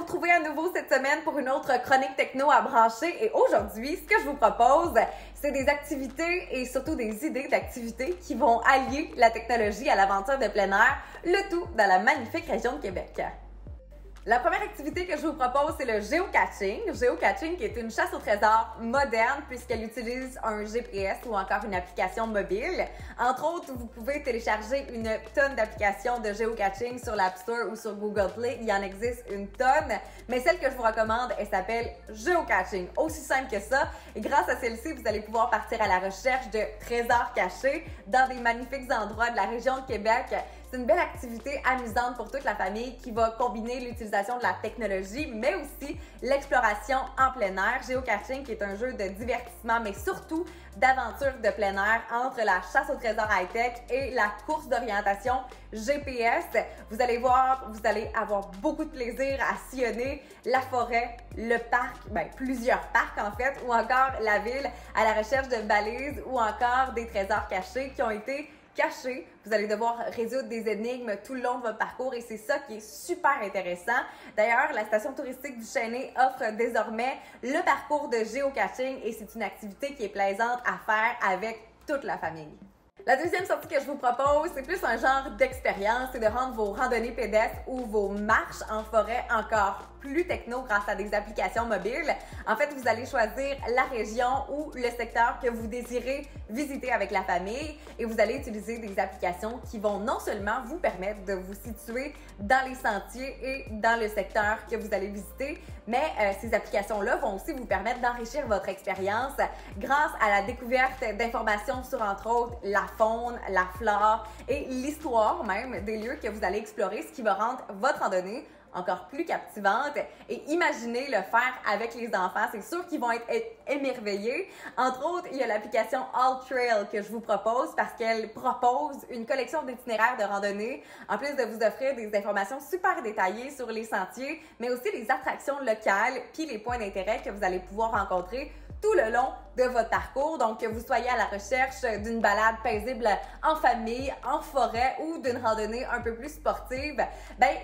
retrouver à nouveau cette semaine pour une autre chronique techno à brancher. Et aujourd'hui, ce que je vous propose, c'est des activités et surtout des idées d'activités qui vont allier la technologie à l'aventure de plein air, le tout dans la magnifique région de Québec. La première activité que je vous propose, c'est le géocaching. Géocaching qui est une chasse au trésor moderne puisqu'elle utilise un GPS ou encore une application mobile. Entre autres, vous pouvez télécharger une tonne d'applications de géocaching sur l'App Store ou sur Google Play. Il y en existe une tonne, mais celle que je vous recommande, elle s'appelle Géocaching. Aussi simple que ça. Et grâce à celle-ci, vous allez pouvoir partir à la recherche de trésors cachés dans des magnifiques endroits de la région de Québec. C'est une belle activité amusante pour toute la famille qui va combiner l'utilisation de la technologie, mais aussi l'exploration en plein air. Géocaching qui est un jeu de divertissement, mais surtout d'aventure de plein air entre la chasse au trésor high-tech et la course d'orientation GPS. Vous allez voir, vous allez avoir beaucoup de plaisir à sillonner la forêt, le parc, plusieurs parcs en fait, ou encore la ville à la recherche de balises ou encore des trésors cachés qui ont été cachés. Vous allez devoir résoudre des énigmes tout le long de votre parcours et c'est ça qui est super intéressant. D'ailleurs, la station touristique du Chêné offre désormais le parcours de géocaching et c'est une activité qui est plaisante à faire avec toute la famille. La deuxième sortie que je vous propose, c'est plus un genre d'expérience, c'est de rendre vos randonnées pédestres ou vos marches en forêt encore plus techno grâce à des applications mobiles. En fait, vous allez choisir la région ou le secteur que vous désirez visiter avec la famille et vous allez utiliser des applications qui vont non seulement vous permettre de vous situer dans les sentiers et dans le secteur que vous allez visiter, mais ces applications-là vont aussi vous permettre d'enrichir votre expérience grâce à la découverte d'informations sur, entre autres, la faune, la flore et l'histoire même des lieux que vous allez explorer, ce qui va rendre votre randonnée encore plus captivante. Et imaginez le faire avec les enfants, c'est sûr qu'ils vont être émerveillés. Entre autres, il y a l'application All Trail que je vous propose parce qu'elle propose une collection d'itinéraires de randonnée, en plus de vous offrir des informations super détaillées sur les sentiers, mais aussi les attractions locales puis les points d'intérêt que vous allez pouvoir rencontrer tout le long de votre parcours. Donc, que vous soyez à la recherche d'une balade paisible en famille, en forêt ou d'une randonnée un peu plus sportive,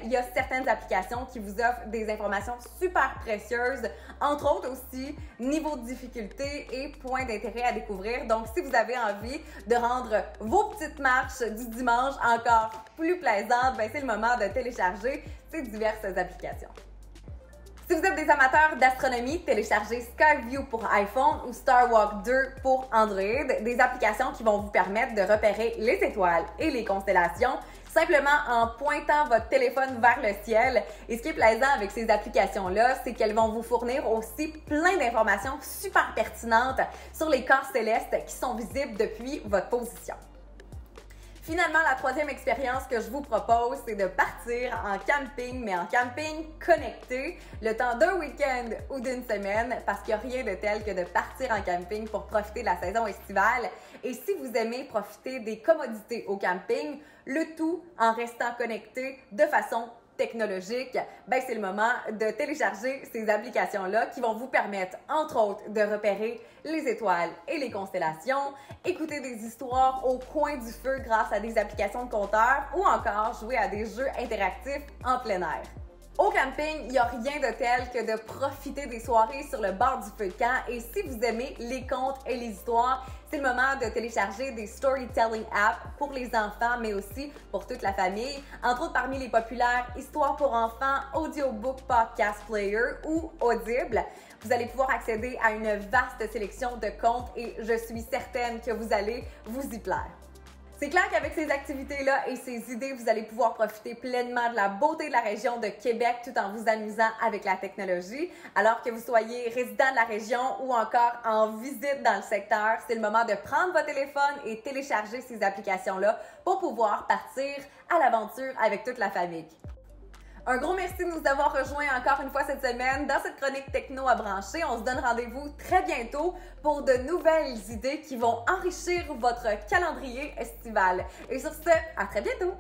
il y a certaines applications qui vous offrent des informations super précieuses, entre autres aussi niveau de difficulté et points d'intérêt à découvrir. Donc, si vous avez envie de rendre vos petites marches du dimanche encore plus plaisantes, c'est le moment de télécharger ces diverses applications. Si vous êtes des amateurs d'astronomie, téléchargez Skyview pour iPhone ou Starwalk 2 pour Android, des applications qui vont vous permettre de repérer les étoiles et les constellations simplement en pointant votre téléphone vers le ciel. Et ce qui est plaisant avec ces applications-là, c'est qu'elles vont vous fournir aussi plein d'informations super pertinentes sur les corps célestes qui sont visibles depuis votre position. Finalement, la troisième expérience que je vous propose, c'est de partir en camping, mais en camping connecté, le temps d'un week-end ou d'une semaine, parce qu'il n'y a rien de tel que de partir en camping pour profiter de la saison estivale. Et si vous aimez profiter des commodités au camping, le tout en restant connecté de façon technologique, c'est le moment de télécharger ces applications-là qui vont vous permettre, entre autres, de repérer les étoiles et les constellations, écouter des histoires au coin du feu grâce à des applications de compteurs ou encore jouer à des jeux interactifs en plein air. Au camping, il n'y a rien de tel que de profiter des soirées sur le bord du feu de camp et si vous aimez les contes et les histoires, c'est le moment de télécharger des storytelling apps pour les enfants, mais aussi pour toute la famille. Entre autres, parmi les populaires Histoires pour enfants, Audiobook Podcast Player ou Audible, vous allez pouvoir accéder à une vaste sélection de contes et je suis certaine que vous allez vous y plaire. C'est clair qu'avec ces activités-là et ces idées, vous allez pouvoir profiter pleinement de la beauté de la région de Québec tout en vous amusant avec la technologie. Alors que vous soyez résident de la région ou encore en visite dans le secteur, c'est le moment de prendre votre téléphone et télécharger ces applications-là pour pouvoir partir à l'aventure avec toute la famille. Un gros merci de nous avoir rejoints encore une fois cette semaine dans cette chronique techno à brancher. On se donne rendez-vous très bientôt pour de nouvelles idées qui vont enrichir votre calendrier estival. Et sur ce, à très bientôt!